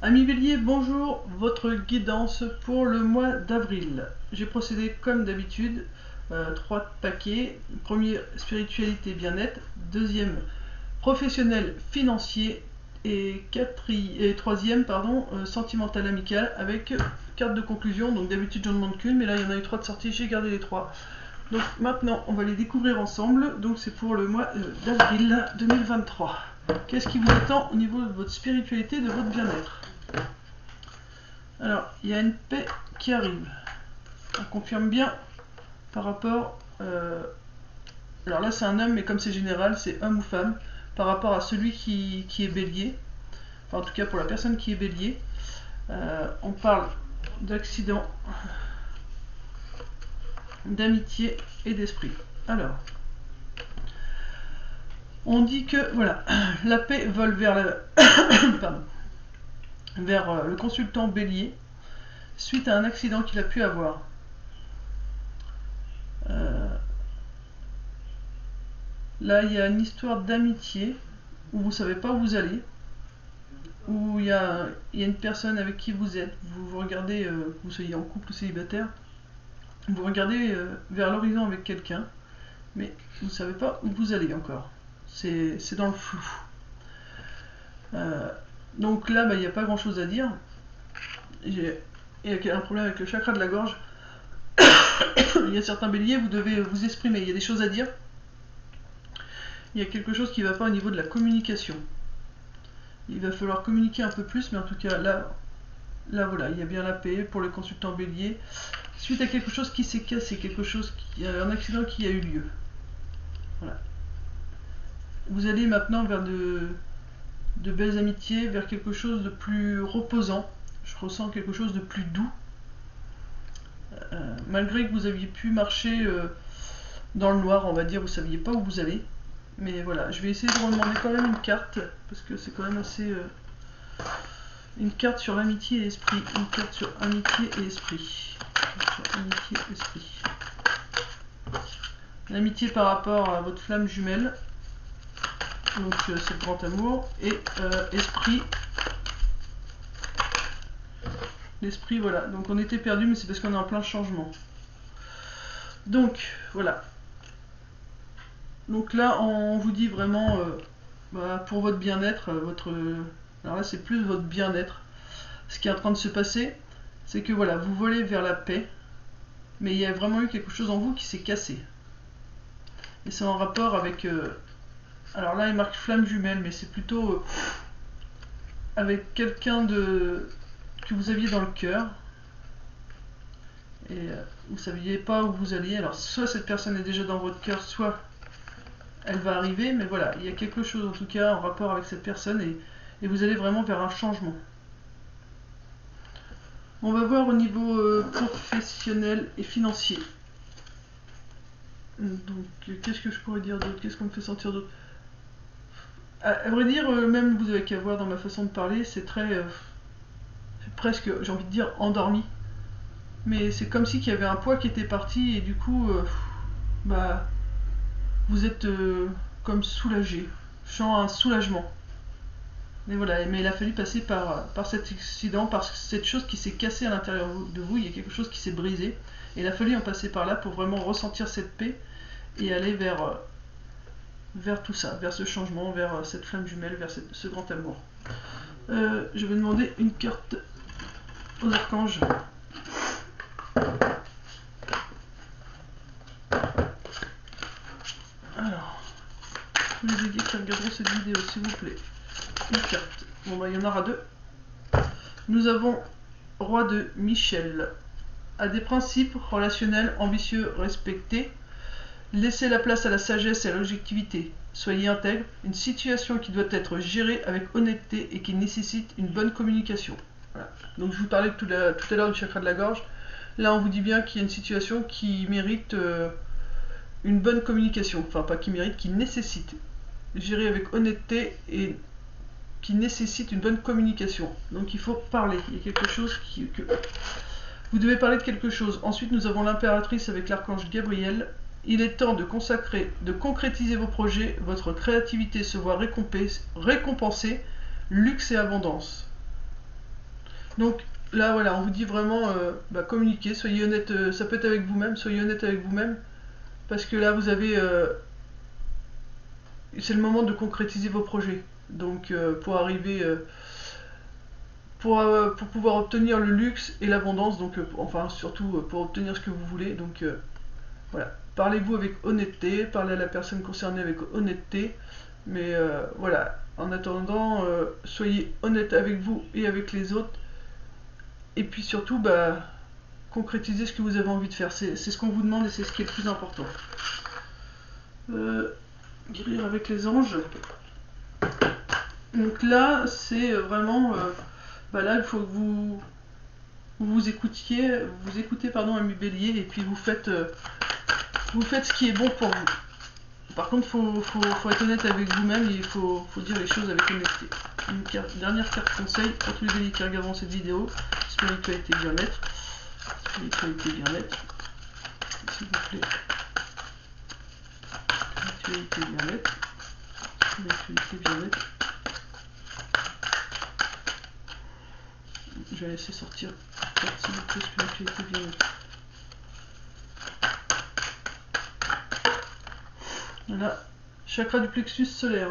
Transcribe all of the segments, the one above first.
Ami Bélier, bonjour, votre guidance pour le mois d'avril. J'ai procédé comme d'habitude, 3 paquets. Premier, spiritualité bien-être. Deuxième, professionnel financier. Et troisième, pardon, sentimental amical avec carte de conclusion. Donc d'habitude j'en demande qu'une, mais là il y en a eu 3 de sortie, j'ai gardé les 3. Donc maintenant on va les découvrir ensemble. Donc c'est pour le mois d'avril 2023. Qu'est-ce qui vous attend au niveau de votre spiritualité et de votre bien-être? Alors, il y a une paix qui arrive. On confirme bien par rapport... alors là, c'est un homme, mais comme c'est général, c'est homme ou femme. Par rapport à celui qui est bélier. Enfin, en tout cas, pour la personne qui est bélier. On parle d'accident, d'amitié et d'esprit. Alors, on dit que, voilà, la paix vole vers, pardon, vers le consultant bélier suite à un accident qu'il a pu avoir. Là, il y a une histoire d'amitié où vous savez pas où vous allez, où il y a une personne avec qui vous êtes, vous regardez, que vous soyez en couple ou célibataire, vous regardez vers l'horizon avec quelqu'un, mais vous savez pas où vous allez encore. C'est dans le flou. Donc là, il n'y a pas grand chose à dire. Il y a un problème avec le chakra de la gorge. Il y a certains béliers, vous devez vous exprimer, il y a des choses à dire. Il y a quelque chose qui ne va pas au niveau de la communication. Il va falloir communiquer un peu plus, mais en tout cas là voilà, il y a bien la paix pour le consultant bélier. Suite à quelque chose qui s'est cassé, un accident qui a eu lieu. Voilà. Vous allez maintenant vers de belles amitiés, vers quelque chose de plus reposant. Je ressens quelque chose de plus doux. Malgré que vous aviez pu marcher dans le noir, on va dire, vous saviez pas où vous allez. Mais voilà, je vais essayer de demander quand même une carte, parce que c'est quand même assez... une carte sur l'amitié et l'esprit. Une carte sur amitié et esprit. Amitié et esprit. L'amitié par rapport à votre flamme jumelle. Donc c'est le grand amour. Et esprit. L'esprit, voilà. Donc on était perdu, mais c'est parce qu'on est en plein changement. Donc, voilà. Donc là, on vous dit vraiment, pour votre bien-être, alors là, c'est plus votre bien-être. Ce qui est en train de se passer, c'est que voilà, vous volez vers la paix, mais il y a vraiment eu quelque chose en vous qui s'est cassé. Et c'est en rapport avec... alors là, il marque flamme jumelle, mais c'est plutôt avec quelqu'un que vous aviez dans le cœur. Et vous ne saviez pas où vous alliez. Alors soit cette personne est déjà dans votre cœur, soit elle va arriver, mais voilà, il y a quelque chose en tout cas en rapport avec cette personne et vous allez vraiment vers un changement. On va voir au niveau professionnel et financier. Donc, qu'est-ce que je pourrais dire d'autre? Qu'est-ce qu'on me fait sentir d'autre? À vrai dire, même vous avez qu'à voir dans ma façon de parler, c'est très... c'est presque, j'ai envie de dire, endormi. Mais c'est comme si qu'il y avait un poids qui était parti et du coup, vous êtes comme soulagé. Je sens un soulagement. Mais voilà, mais il a fallu passer par cet accident, par cette chose qui s'est cassée à l'intérieur de vous, il y a quelque chose qui s'est brisé. Et il a fallu en passer par là pour vraiment ressentir cette paix et aller vers tout ça, vers ce changement, vers cette flamme jumelle, vers ce grand amour. Je vais demander une carte aux archanges. Alors, les dédiés qui regarderont cette vidéo, s'il vous plaît. Une carte. Bon, il y en aura 2. Nous avons Roi de Michel. A des principes relationnels ambitieux respectés. Laissez la place à la sagesse et à l'objectivité. Soyez intègre. Une situation qui doit être gérée avec honnêteté et qui nécessite une bonne communication. Voilà. Donc je vous parlais tout à l'heure du chakra de la gorge. Là, on vous dit bien qu'il y a une situation qui mérite une bonne communication. Enfin, pas qui mérite, qui nécessite. Gérer avec honnêteté et qui nécessite une bonne communication. Donc il faut parler. Il y a quelque chose que... Vous devez parler de quelque chose. Ensuite, nous avons l'impératrice avec l'archange Gabriel. Il est temps de concrétiser vos projets. Votre créativité se voit récompensée. Luxe et abondance. Donc là, voilà, on vous dit vraiment, communiquez, soyez honnête, ça peut être avec vous-même, soyez honnête avec vous-même, parce que là, vous avez... c'est le moment de concrétiser vos projets. Donc, pour arriver... pour pouvoir obtenir le luxe et l'abondance, donc enfin surtout pour obtenir ce que vous voulez. Donc voilà, parlez-vous avec honnêteté, parlez à la personne concernée avec honnêteté, mais voilà, en attendant, soyez honnête avec vous et avec les autres, et puis surtout, concrétisez ce que vous avez envie de faire. C'est ce qu'on vous demande et c'est ce qui est le plus important. Guérir avec les anges. Donc là, c'est vraiment... là, il faut que vous écoutez pardon, un bélier, et puis vous faites ce qui est bon pour vous. Par contre, faut être honnête avec vous-même et il faut dire les choses avec honnêteté. Dernière carte conseil pour tous les béliers qui regarderont cette vidéo. Spiritualité bien-être. Spiritualité bien-être. S'il vous plaît. Spiritualité bien-être. Spiritualité bien-être. Je vais laisser sortir. S'il vous plaît, spiritualité bien-être. Voilà, chakra du plexus solaire.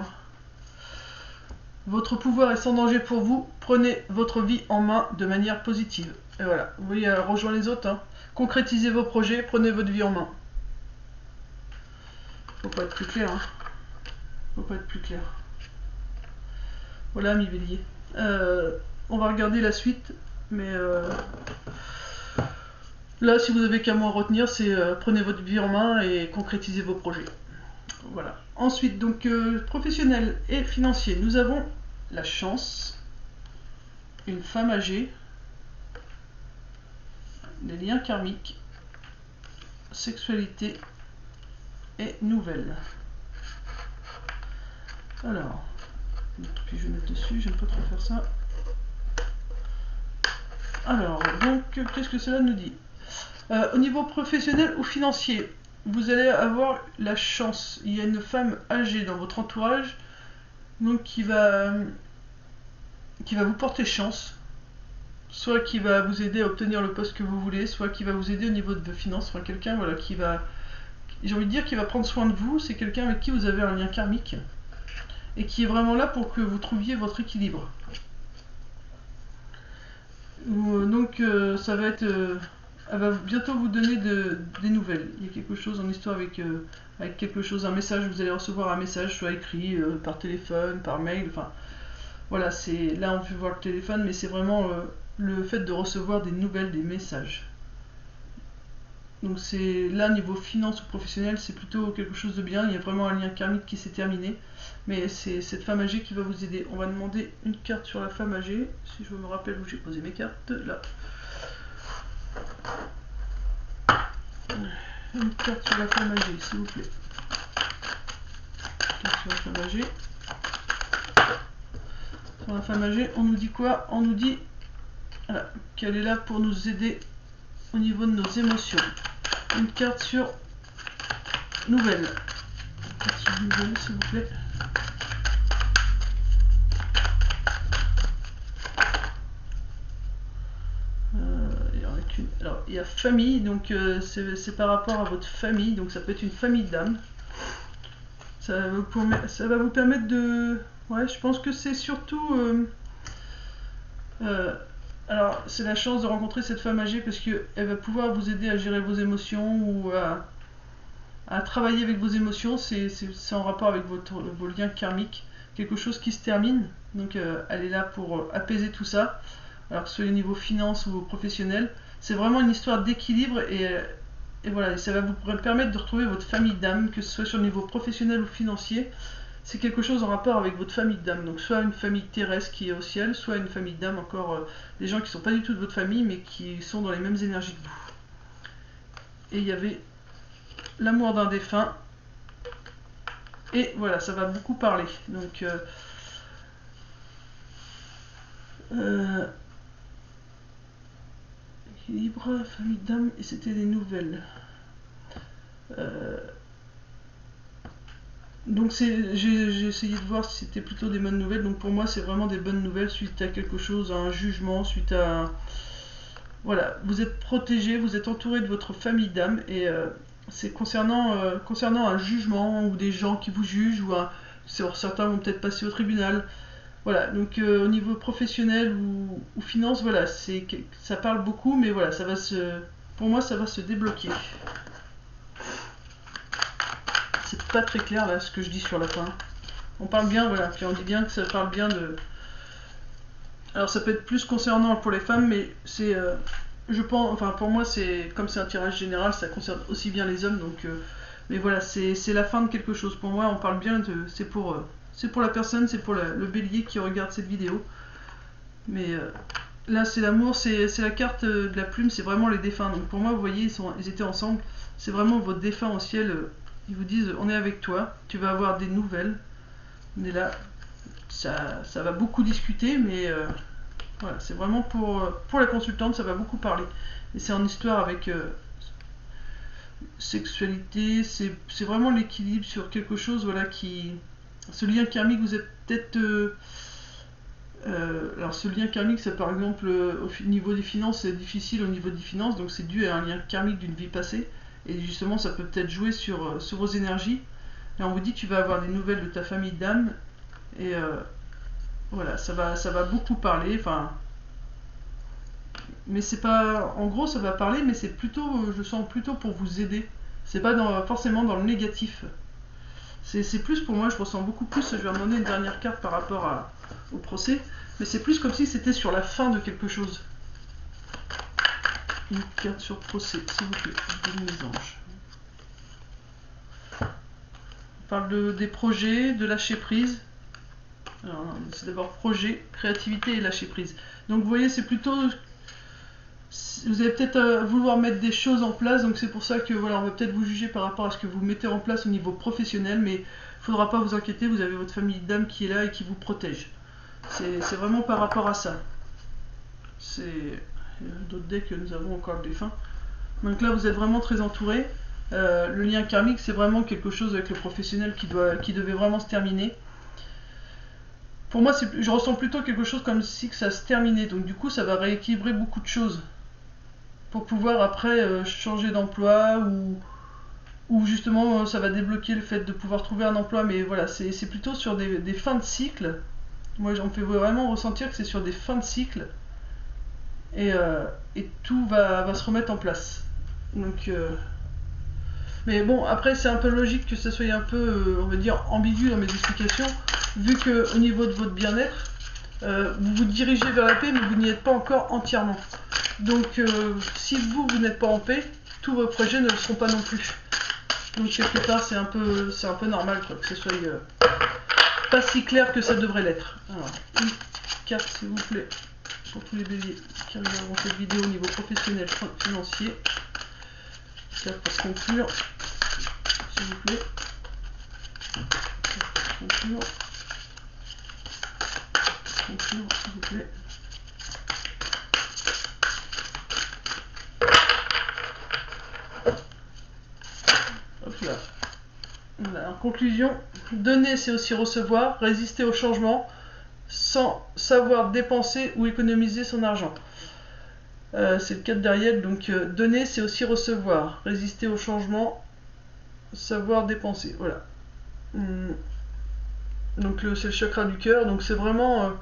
Votre pouvoir est sans danger pour vous. Prenez votre vie en main de manière positive. Et voilà, vous voyez, rejoint les autres. Hein. Concrétisez vos projets, prenez votre vie en main. Faut pas être plus clair. Hein. Faut pas être plus clair. Voilà, mes béliers. On va regarder la suite, mais là, si vous avez qu'à moi à retenir, c'est prenez votre vie en main et concrétisez vos projets. Voilà. Ensuite, donc professionnel et financier, nous avons la chance, une femme âgée, les liens karmiques, sexualité et nouvelles. Alors, puis je vais mettre dessus, j'aime pas trop faire ça. Alors, donc, qu'est-ce que cela nous dit? Au niveau professionnel ou financier, vous allez avoir la chance. Il y a une femme âgée dans votre entourage, donc qui va vous porter chance, soit qui va vous aider à obtenir le poste que vous voulez, soit qui va vous aider au niveau de vos finances. Enfin, quelqu'un, voilà, qui va, j'ai envie de dire, qui va prendre soin de vous. C'est quelqu'un avec qui vous avez un lien karmique et qui est vraiment là pour que vous trouviez votre équilibre. Donc, ça va être, elle va bientôt vous donner des nouvelles. Il y a quelque chose en histoire avec quelque chose, un message. Vous allez recevoir un message, soit écrit par téléphone, par mail. Enfin, voilà, c'est là on peut voir le téléphone, mais c'est vraiment le fait de recevoir des nouvelles, des messages. Donc c'est là, niveau finance ou professionnel, c'est plutôt quelque chose de bien. Il y a vraiment un lien karmique qui s'est terminé, mais c'est cette femme âgée qui va vous aider. On va demander une carte sur la femme âgée, si je me rappelle où j'ai posé mes cartes, là. Une carte sur la femme âgée, s'il vous plaît. Une carte sur la femme âgée. Sur la femme âgée, on nous dit quoi? On nous dit voilà, qu'elle est là pour nous aider au niveau de nos émotions. Une carte sur nouvelles. Une carte sur nouvelles, s'il vous plaît. Alors, il y a famille, donc c'est par rapport à votre famille, donc ça peut être une famille d'âmes. Ça va vous permettre de... Ouais, je pense que c'est surtout... alors, c'est la chance de rencontrer cette femme âgée parce qu'elle va pouvoir vous aider à gérer vos émotions ou à travailler avec vos émotions. C'est en rapport avec vos liens karmiques. Quelque chose qui se termine. Donc, elle est là pour apaiser tout ça. Alors que ce soit au niveau finance ou professionnel. C'est vraiment une histoire d'équilibre et voilà. Et ça va vous permettre de retrouver votre famille d'âme, que ce soit sur le niveau professionnel ou financier. C'est quelque chose en rapport avec votre famille d'âme. Donc soit une famille terrestre qui est au ciel, soit une famille d'âme, encore des gens qui ne sont pas du tout de votre famille, mais qui sont dans les mêmes énergies que vous. Et il y avait l'amour d'un défunt. Et voilà, ça va beaucoup parler. Donc, équilibre, famille d'âme, et c'était des nouvelles. Donc j'ai essayé de voir si c'était plutôt des bonnes nouvelles. Donc pour moi, c'est vraiment des bonnes nouvelles suite à quelque chose, à un jugement, suite à... Voilà, vous êtes protégé, vous êtes entouré de votre famille d'âme et c'est concernant un jugement ou des gens qui vous jugent certains vont peut-être passer au tribunal. Voilà, donc au niveau professionnel ou finance, voilà, ça parle beaucoup, mais voilà, pour moi, ça va se débloquer. C'est pas très clair là ce que je dis sur la fin. On parle bien, voilà, puis on dit bien que ça parle bien de... Alors ça peut être plus concernant pour les femmes, mais c'est... je pense, enfin pour moi, comme c'est un tirage général, ça concerne aussi bien les hommes, donc... mais voilà, c'est la fin de quelque chose. Pour moi, on parle bien de... C'est pour la personne, c'est pour le bélier qui regarde cette vidéo. Mais là, c'est l'amour, c'est la carte de la plume, c'est vraiment les défunts. Donc pour moi, vous voyez, ils étaient ensemble. C'est vraiment votre défunt au ciel. Ils vous disent, on est avec toi, tu vas avoir des nouvelles. On est là, ça va beaucoup discuter, mais voilà, c'est vraiment pour la consultante, ça va beaucoup parler. Et c'est en histoire avec sexualité, c'est vraiment l'équilibre sur quelque chose, voilà, ce lien karmique, vous êtes peut-être... alors ce lien karmique, ça par exemple, au niveau des finances, c'est difficile au niveau des finances, donc c'est dû à un lien karmique d'une vie passée. Et justement, ça peut peut-être jouer sur vos énergies. Et on vous dit, tu vas avoir des nouvelles de ta famille d'âme. Et voilà, ça va beaucoup parler. Enfin, mais c'est pas... En gros, ça va parler, mais c'est plutôt... Je sens plutôt pour vous aider. C'est pas forcément dans le négatif. C'est plus pour moi, je ressens beaucoup plus... Je vais demander une dernière carte par rapport au procès. Mais c'est plus comme si c'était sur la fin de quelque chose. Une carte sur procès, s'il vous plaît, de mes anges. On parle des projets, de lâcher prise. Alors, c'est d'abord projet, créativité et lâcher prise. Donc vous voyez, c'est plutôt... Vous allez peut-être vouloir mettre des choses en place, donc c'est pour ça que voilà, on va peut-être vous juger par rapport à ce que vous mettez en place au niveau professionnel, mais il ne faudra pas vous inquiéter, vous avez votre famille d'âme qui est là et qui vous protège. C'est vraiment par rapport à ça. C'est... D'autres decks, nous avons encore le défunt. Donc là, vous êtes vraiment très entouré. Le lien karmique, c'est vraiment quelque chose avec le professionnel qui devait vraiment se terminer. Pour moi, je ressens plutôt quelque chose comme si que ça se terminait. Donc du coup, ça va rééquilibrer beaucoup de choses. Pour pouvoir après changer d'emploi ou justement, ça va débloquer le fait de pouvoir trouver un emploi. Mais voilà, c'est plutôt sur des fins de cycle. Moi, on fait vraiment ressentir que c'est sur des fins de cycle. Et tout va se remettre en place. Donc, mais bon, après c'est un peu logique que ça soit un peu, on va dire, ambigu dans mes explications, vu que au niveau de votre bien-être, vous vous dirigez vers la paix, mais vous n'y êtes pas encore entièrement. Donc, si vous n'êtes pas en paix, tous vos projets ne le seront pas non plus. Donc quelque part, c'est un peu normal, quoi, que ce soit pas si clair que ça devrait l'être. Alors, une carte, s'il vous plaît, pour tous les béliers qui regarderont cette vidéo au niveau professionnel, financier. Carte pour conclure, s'il vous plaît. Carte pour conclure, s'il vous plaît. Hop là. Voilà. En conclusion, donner c'est aussi recevoir, résister au changement sans savoir dépenser ou économiser son argent. C'est le 4 d'Ariel, donc donner c'est aussi recevoir, résister au changement, savoir dépenser. Voilà. Donc c'est le chakra du cœur, donc c'est vraiment...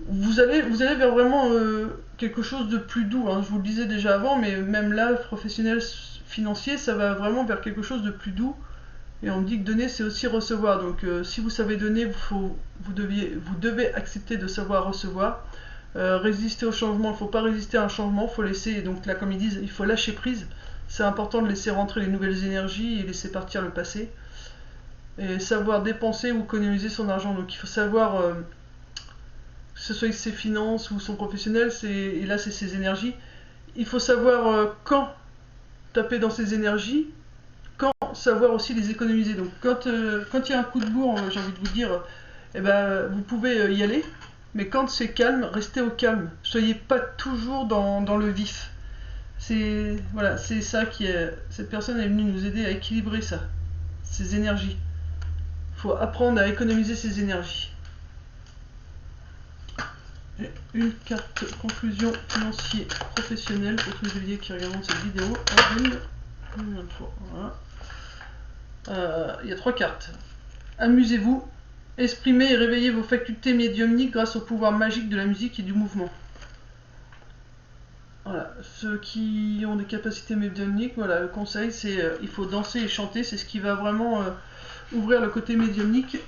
vous allez vers vraiment quelque chose de plus doux, hein. Je vous le disais déjà avant, mais même là, professionnel, financier, ça va vraiment vers quelque chose de plus doux. Et on me dit que donner, c'est aussi recevoir. Donc si vous savez donner, vous devez accepter de savoir recevoir. Résister au changement, il ne faut pas résister à un changement, il faut laisser, donc là comme ils disent, il faut lâcher prise. C'est important de laisser rentrer les nouvelles énergies et laisser partir le passé. Et savoir dépenser ou économiser son argent. Donc il faut savoir, que ce soit ses finances ou son professionnel, et là c'est ses énergies. Il faut savoir quand taper dans ses énergies, quand savoir aussi les économiser. Donc quand il y a un coup de bourre, j'ai envie de vous dire, eh ben, vous pouvez y aller, mais quand c'est calme, restez au calme. Soyez pas toujours dans le vif. Voilà, c'est ça qui est... Cette personne est venue nous aider à équilibrer ça, ces énergies. faut apprendre à économiser ses énergies. Et une carte conclusion financier professionnel pour tous les alliés qui regardent cette vidéo. Il y a 3 cartes. Amusez-vous, exprimez et réveillez vos facultés médiumniques grâce au pouvoir magique de la musique et du mouvement. Voilà, ceux qui ont des capacités médiumniques, voilà, le conseil c'est il faut danser et chanter, c'est ce qui va vraiment ouvrir le côté médiumnique.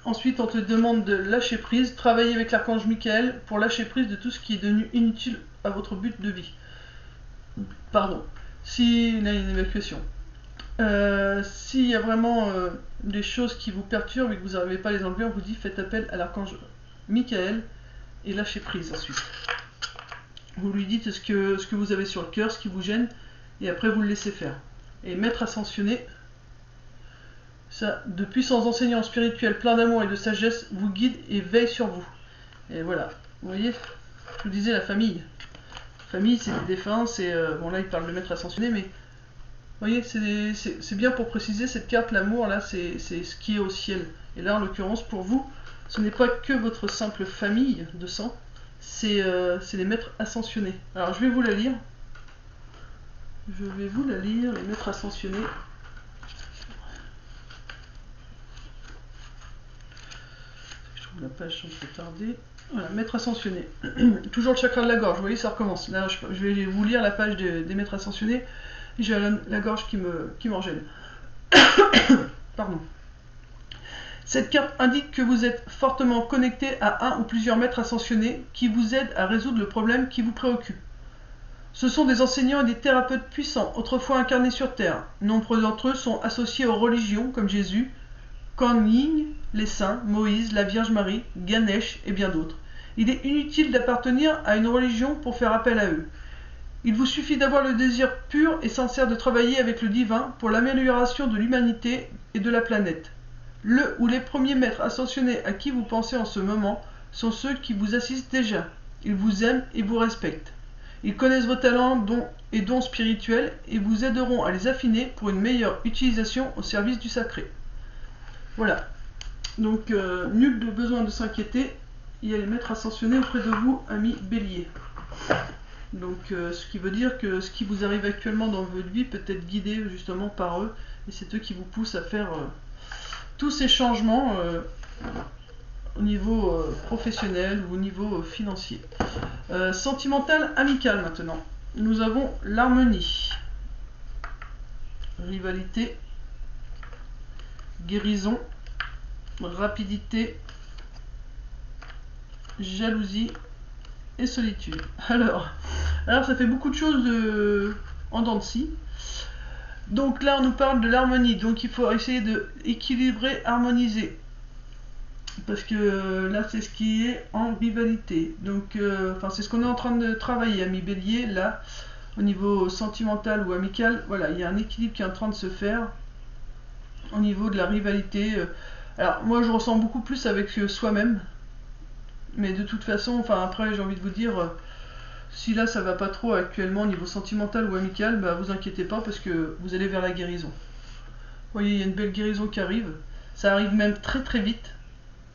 Ensuite, on te demande de lâcher prise, travailler avec l'archange Michael pour lâcher prise de tout ce qui est devenu inutile à votre but de vie. Pardon, s'il y a une évacuation. S'il y a vraiment des choses qui vous perturbent et que vous n'arrivez pas à les enlever, on vous dit faites appel à l'archange Michael et lâchez prise ensuite. Vous lui dites ce que vous avez sur le cœur, ce qui vous gêne, et après vous le laissez faire. Et maître ascensionné, ça, de puissants enseignants spirituels pleins d'amour et de sagesse vous guident et veillent sur vous. Et voilà, vous voyez, je vous disais la famille. La famille, c'est des défunts, c'est... bon là, il parle de maître ascensionné, mais... Vous voyez, c'est bien pour préciser, cette carte, l'amour, là, c'est ce qui est au ciel. Et là, en l'occurrence, pour vous, ce n'est pas que votre simple famille de sang, c'est les maîtres ascensionnés. Alors, je vais vous la lire. Je vais vous la lire, les maîtres ascensionnés. Je trouve la page un peu tardée. Voilà, maître ascensionné. Toujours le chakra de la gorge, vous voyez, ça recommence. Là, je vais vous lire la page des maîtres ascensionnés. J'ai la gorge qui m'en gêne. Pardon. Cette carte indique que vous êtes fortement connecté à un ou plusieurs maîtres ascensionnés qui vous aident à résoudre le problème qui vous préoccupe. Ce sont des enseignants et des thérapeutes puissants, autrefois incarnés sur Terre. Nombreux d'entre eux sont associés aux religions comme Jésus, Kuan Yin, les saints, Moïse, la Vierge Marie, Ganesh et bien d'autres. Il est inutile d'appartenir à une religion pour faire appel à eux. Il vous suffit d'avoir le désir pur et sincère de travailler avec le divin pour l'amélioration de l'humanité et de la planète. Le ou les premiers maîtres ascensionnés à qui vous pensez en ce moment sont ceux qui vous assistent déjà. Ils vous aiment et vous respectent. Ils connaissent vos talents et dons spirituels et vous aideront à les affiner pour une meilleure utilisation au service du sacré. Voilà. Donc, nul besoin de s'inquiéter. Il y a les maîtres ascensionnés auprès de vous, amis béliers. Donc, ce qui veut dire que ce qui vous arrive actuellement dans votre vie peut être guidé justement par eux. Et c'est eux qui vous poussent à faire tous ces changements au niveau professionnel ou au niveau financier. Sentimental, amical maintenant. Nous avons l'harmonie, rivalité, guérison, rapidité, jalousie et solitude. Alors ça fait beaucoup de choses en dents de scie. Donc là on nous parle de l'harmonie, donc il faut essayer de équilibrer, harmoniser. Parce que là c'est ce qui est en rivalité. Donc c'est ce qu'on est en train de travailler, amis bélier, là, au niveau sentimental ou amical, voilà, il y a un équilibre qui est en train de se faire au niveau de la rivalité. Alors moi je ressens beaucoup plus avec soi-même. Mais de toute façon, après j'ai envie de vous dire, si là ça va pas trop actuellement au niveau sentimental ou amical, bah vous inquiétez pas parce que vous allez vers la guérison. Vous voyez, il y a une belle guérison qui arrive. Ça arrive même très très vite.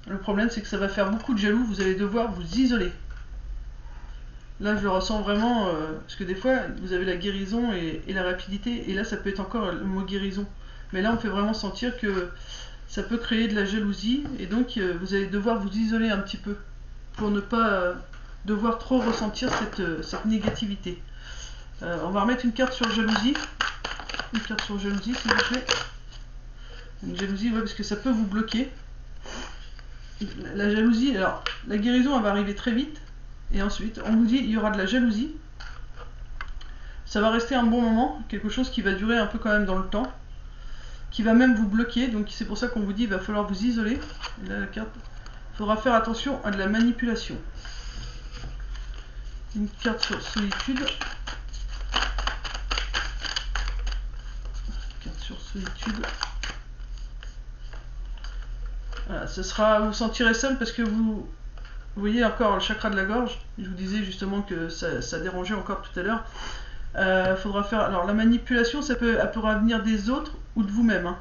Le problème c'est que ça va faire beaucoup de jaloux, vous allez devoir vous isoler. Là je le ressens vraiment, parce que des fois vous avez la guérison et la rapidité, et là ça peut être encore le mot guérison. Mais là on fait vraiment sentir que ça peut créer de la jalousie, et donc vous allez devoir vous isoler un petit peu pour ne pas devoir trop ressentir cette négativité. On va remettre une carte sur jalousie. Une carte sur jalousie s'il vous plaît. Une jalousie, ouais, parce que ça peut vous bloquer. La jalousie, alors la guérison elle va arriver très vite. Et ensuite on vous dit il y aura de la jalousie. Ça va rester un bon moment, quelque chose qui va durer un peu quand même dans le temps, qui va même vous bloquer. Donc c'est pour ça qu'on vous dit il va falloir vous isoler. Et là la carte, il faudra faire attention à de la manipulation. Une carte sur solitude. Une carte sur solitude. Voilà, ce sera, vous sentirez seul parce que vous voyez encore le chakra de la gorge. Je vous disais justement que ça dérangeait encore tout à l'heure. Faudra faire. Alors la manipulation, elle pourra venir des autres ou de vous-même. Hein.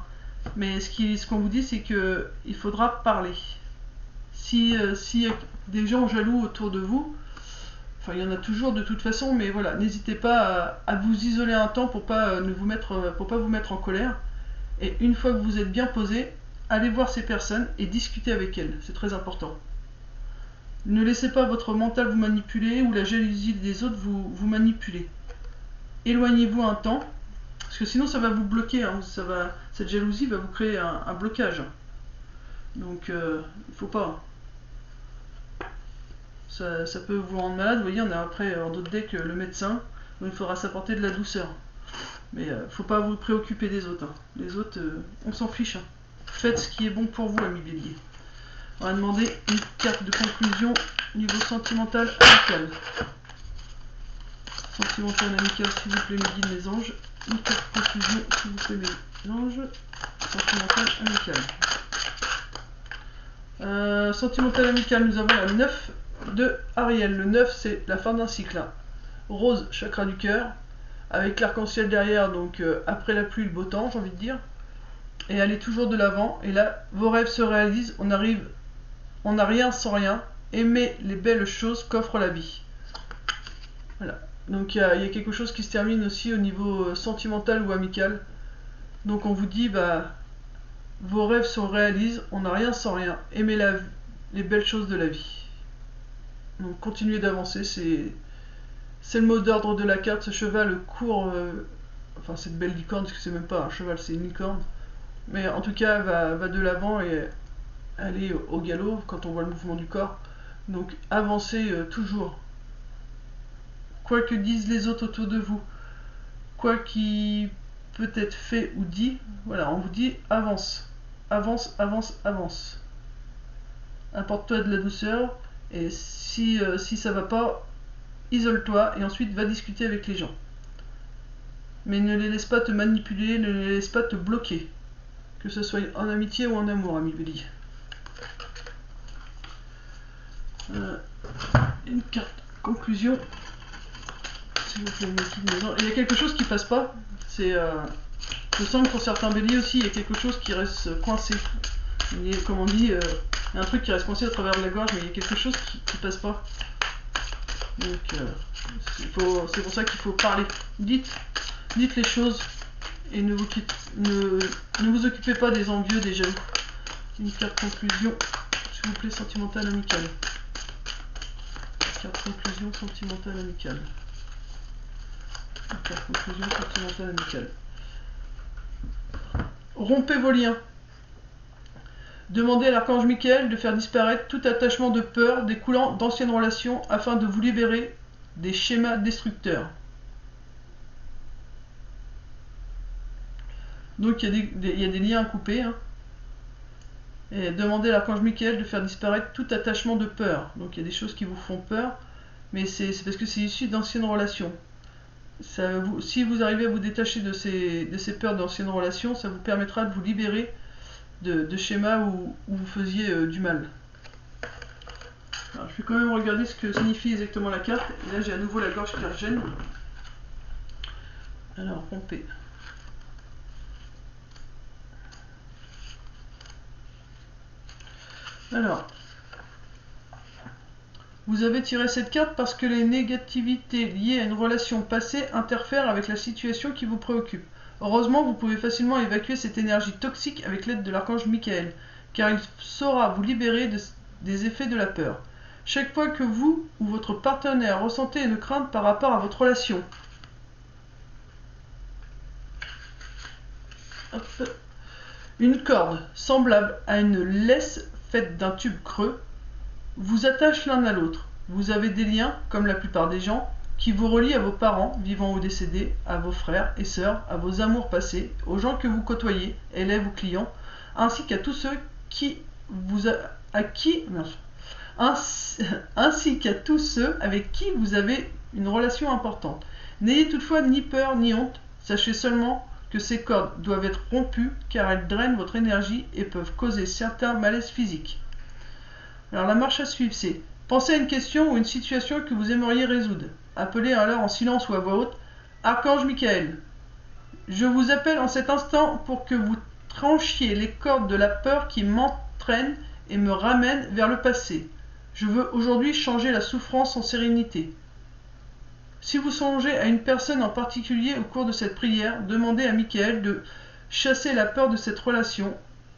Mais ce qu'on vous dit, c'est que il faudra parler. Si y a des gens jaloux autour de vous, enfin il y en a toujours de toute façon, mais voilà, n'hésitez pas à vous isoler un temps pour pas vous mettre en colère. Et une fois que vous êtes bien posé, allez voir ces personnes et discutez avec elles. C'est très important. Ne laissez pas votre mental vous manipuler ou la jalousie des autres vous manipuler. Éloignez-vous un temps, parce que sinon ça va vous bloquer. Hein. Cette jalousie va vous créer un blocage. Donc il faut pas. Ça peut vous rendre malade. Vous voyez, on a après en d'autres decks le médecin. Donc il faudra s'apporter de la douceur. Mais faut pas vous préoccuper des autres. Hein. Les autres, on s'en fiche. Hein. Faites ce qui est bon pour vous, amis bélier. On va demander une carte de conclusion niveau sentimental amical. Sentimental amical, s'il vous plaît, mes guides, mes anges. Une carte de conclusion, s'il vous plaît, mes anges. Sentimental amical. Sentimental amical, nous avons la 9 de Ariel. Le 9, c'est la fin d'un cycle. Hein. Rose, chakra du cœur. Avec l'arc-en-ciel derrière, donc après la pluie, le beau temps, j'ai envie de dire. Et allez toujours de l'avant. Et là, vos rêves se réalisent. On n'a rien sans rien. Aimez les belles choses qu'offre la vie. Voilà. Donc il y a quelque chose qui se termine aussi au niveau sentimental ou amical. Donc on vous dit, bah, vos rêves se réalisent. On n'a rien sans rien. Aimez les belles choses de la vie. Donc continuez d'avancer. C'est le mot d'ordre de la carte. Ce cheval court, enfin cette belle licorne, parce que c'est même pas un cheval, c'est une licorne. Mais en tout cas, va de l'avant et aller au galop quand on voit le mouvement du corps. Donc avancez toujours. Quoi que disent les autres autour de vous, quoi qui peut être fait ou dit, voilà, on vous dit avance. Avance, avance, avance. Apporte-toi de la douceur et si ça va pas, isole-toi et ensuite va discuter avec les gens. Mais ne les laisse pas te manipuler, ne les laisse pas te bloquer. Que ce soit en amitié ou en amour, ami bélier. Une carte conclusion. S'il vous plaît, il y a quelque chose qui passe pas. Je sens que pour certains béliers aussi, il y a quelque chose qui reste coincé. Comme on dit, il y a un truc qui reste coincé à travers de la gorge, mais il y a quelque chose qui passe pas. Donc, c'est pour ça qu'il faut parler. Dites les choses et ne vous occupez pas des envieux, des jaloux. Une carte conclusion, s'il vous plaît, sentimentale amicale. Carte conclusion, sentimentale amicale. Une carte conclusion, sentimentale amicale. Rompez vos liens. Demandez à l'archange Michael de faire disparaître tout attachement de peur découlant d'anciennes relations afin de vous libérer des schémas destructeurs. Donc il y a des liens à couper. Hein. Et demandez à l'archange Michael de faire disparaître tout attachement de peur. Donc il y a des choses qui vous font peur, mais c'est parce que c'est issu d'anciennes relations. Si vous arrivez à vous détacher de ces peurs d'anciennes relations, ça vous permettra de vous libérer de schémas où vous faisiez du mal. Alors, je vais quand même regarder ce que signifie exactement la carte. Et là j'ai à nouveau la gorge qui regène. Alors, rompez. Alors, vous avez tiré cette carte parce que les négativités liées à une relation passée interfèrent avec la situation qui vous préoccupe. Heureusement, vous pouvez facilement évacuer cette énergie toxique avec l'aide de l'archange Michael, car il saura vous libérer des effets de la peur. Chaque fois que vous ou votre partenaire ressentez une crainte par rapport à votre relation, une corde semblable à une laisse faite d'un tube creux vous attache l'un à l'autre. Vous avez des liens, comme la plupart des gens, qui vous relient à vos parents, vivants ou décédés, à vos frères et sœurs, à vos amours passés, aux gens que vous côtoyez, élèves ou clients, ainsi qu'à tous ceux ainsi qu'à tous ceux avec qui vous avez une relation importante. N'ayez toutefois ni peur ni honte, sachez seulement que ces cordes doivent être rompues car elles drainent votre énergie et peuvent causer certains malaises physiques. Alors la marche à suivre, c'est pensez à une question ou une situation que vous aimeriez résoudre. Appelez alors en silence ou à voix haute Archange Michael. Je vous appelle en cet instant pour que vous franchiez les cordes de la peur qui m'entraîne et me ramène vers le passé. Je veux aujourd'hui changer la souffrance en sérénité. Si vous songez à une personne en particulier au cours de cette prière, demandez à Michael de chasser la peur de cette relation.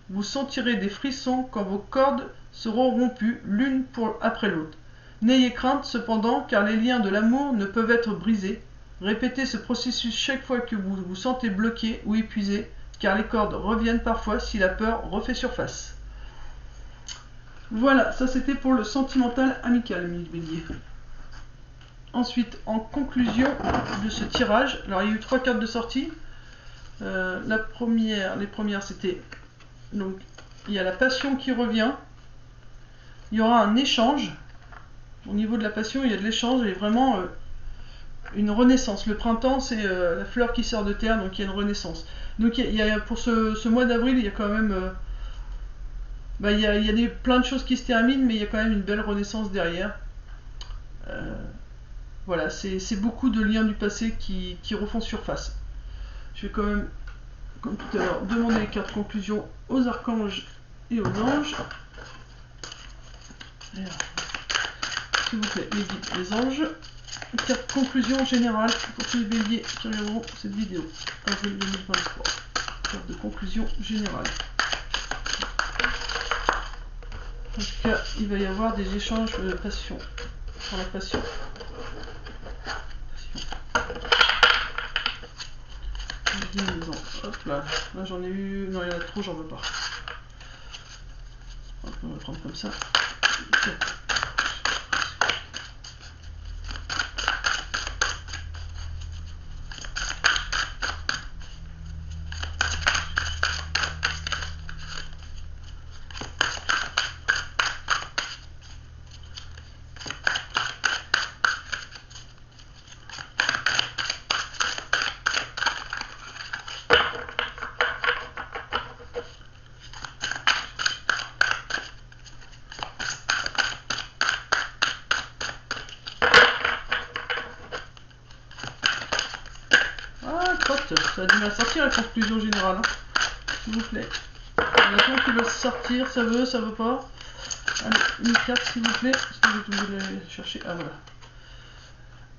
Vous sentirez des frissons quand vos cordes seront rompues l'une après l'autre. N'ayez crainte cependant, car les liens de l'amour ne peuvent être brisés. Répétez ce processus chaque fois que vous vous sentez bloqué ou épuisé, car les cordes reviennent parfois si la peur refait surface. Voilà, ça c'était pour le sentimental amical, mes béliers. Ensuite, en conclusion de ce tirage, alors il y a eu 3 cartes de sortie. Les premières c'était, donc il y a la passion qui revient, il y aura un échange. Au niveau de la passion, il y a de l'échange et vraiment une renaissance. Le printemps, c'est la fleur qui sort de terre, donc il y a une renaissance. Donc pour ce mois d'avril, il y a quand même il y a plein de choses qui se terminent, mais il y a quand même une belle renaissance derrière. Voilà, c'est beaucoup de liens du passé qui refont surface. Je vais quand même, comme tout à l'heure, demander les cartes conclusion aux archanges et aux anges. S'il vous plaît, les guides, les anges. Carte conclusion générale pour tous les béliers qui regarderont cette vidéo. Avril 2023. Carte de conclusion générale. En tout cas, il va y avoir des échanges de passion. Pour la passion. Hop là, là j'en ai eu. Non, il y en a trop, j'en veux pas. Hop, on va prendre comme ça. Ça a du mal à sortir la conclusion générale, hein. S'il vous plaît. Maintenant qu'il veut sortir, ça veut pas. Allez, une carte s'il vous plaît. Si vous voulez chercher. Ah voilà.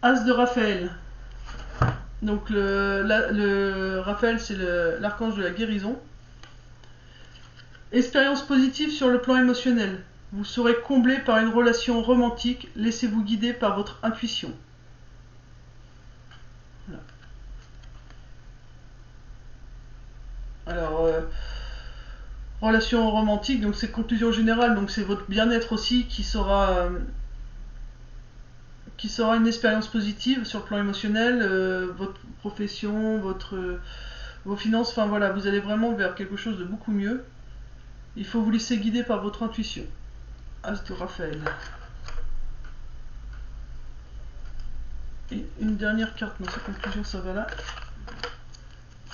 As de Raphaël. Donc le Raphaël, c'est l'archange de la guérison. Expérience positive sur le plan émotionnel. Vous serez comblé par une relation romantique. Laissez-vous guider par votre intuition. Voilà. Alors, relation romantique, donc c'est conclusion générale, donc c'est votre bien-être aussi qui sera une expérience positive sur le plan émotionnel, votre profession, vos finances, enfin voilà, vous allez vraiment vers quelque chose de beaucoup mieux. Il faut vous laisser guider par votre intuition. As de Raphaël. Et une dernière carte, non, c'est conclusion, ça va là.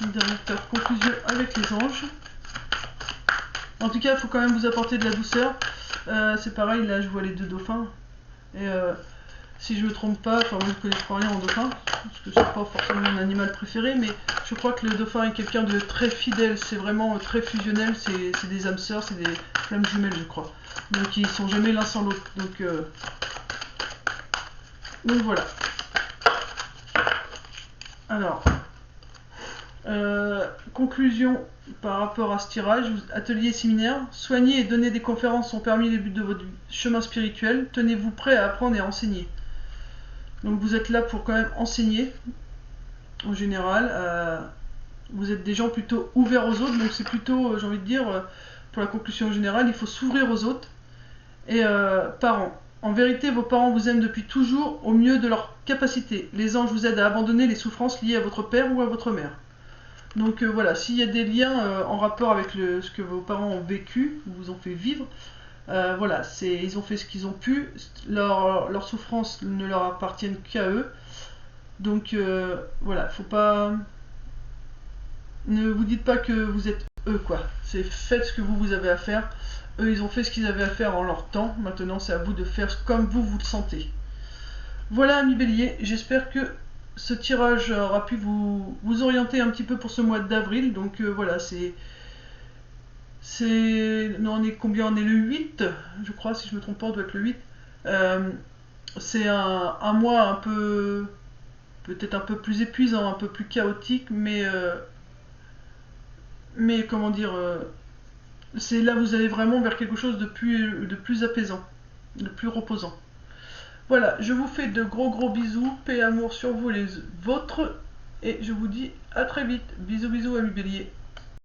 Une dernière carte conclusion avec les anges. En tout cas, il faut quand même vous apporter de la douceur. C'est pareil, là je vois les 2 dauphins. Et si je me trompe pas, enfin moi je connais pas rien en dauphin, parce que c'est pas forcément mon animal préféré, mais je crois que le dauphin est quelqu'un de très fidèle, c'est vraiment très fusionnel, c'est des âmes sœurs, c'est des flammes jumelles je crois. Donc ils sont jamais l'un sans l'autre. Donc voilà. Alors. Conclusion par rapport à ce tirage, atelier séminaire, soigner et donner des conférences sont parmi les buts de votre chemin spirituel, tenez-vous prêt à apprendre et à enseigner. Donc vous êtes là pour quand même enseigner, en général, vous êtes des gens plutôt ouverts aux autres, donc c'est plutôt, j'ai envie de dire, pour la conclusion générale, il faut s'ouvrir aux autres. Et parents, en vérité vos parents vous aiment depuis toujours au mieux de leur capacité, les anges vous aident à abandonner les souffrances liées à votre père ou à votre mère. Donc voilà, s'il y a des liens en rapport avec ce que vos parents ont vécu, ou vous ont fait vivre, voilà, ils ont fait ce qu'ils ont pu, leurs souffrances ne leur appartiennent qu'à eux. Donc voilà, faut pas... Ne vous dites pas que vous êtes eux, quoi. C'est faites ce que vous avez à faire. Eux, ils ont fait ce qu'ils avaient à faire en leur temps. Maintenant, c'est à vous de faire comme vous le sentez. Voilà, amis béliers, j'espère que ce tirage aura pu vous orienter un petit peu pour ce mois d'avril. Donc voilà, c'est on est combien? On est le 8, je crois, si je me trompe pas, on doit être le 8. C'est un mois un peu, peut-être un peu plus épuisant, un peu plus chaotique, mais comment dire, c'est là vous allez vraiment vers quelque chose de plus apaisant, de plus reposant. Voilà, je vous fais de gros bisous, paix et amour sur vous les vôtres, et je vous dis à très vite. Bisous bisous amis béliers.